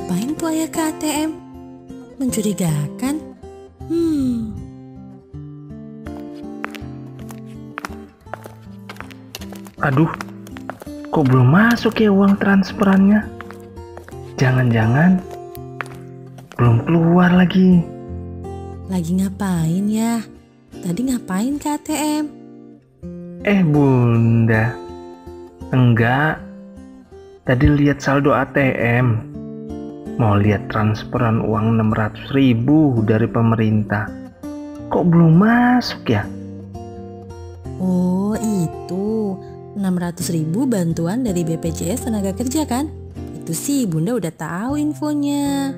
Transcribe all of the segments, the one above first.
Ngapain tuh ayah ke ATM? Mencurigakan? Aduh, kok belum masuk ya uang transferannya? Jangan-jangan belum keluar lagi. Lagi ngapain ya? Tadi ngapain ke ATM? Bunda, enggak. Tadi lihat saldo ATM. Mau lihat transferan uang 600.000 dari pemerintah. Kok belum masuk ya? Oh itu 600.000 bantuan dari BPJS Tenaga Kerja kan? Itu sih Bunda udah tahu infonya.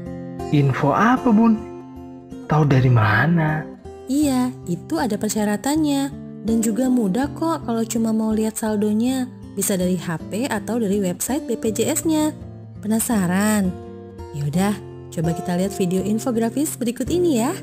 Info apa, Bun? Tahu dari mana? Iya, itu ada persyaratannya. Dan juga mudah kok kalau cuma mau lihat saldonya. Bisa dari HP atau dari website BPJS-nya. Penasaran? Yaudah, coba kita lihat video infografis berikut ini ya.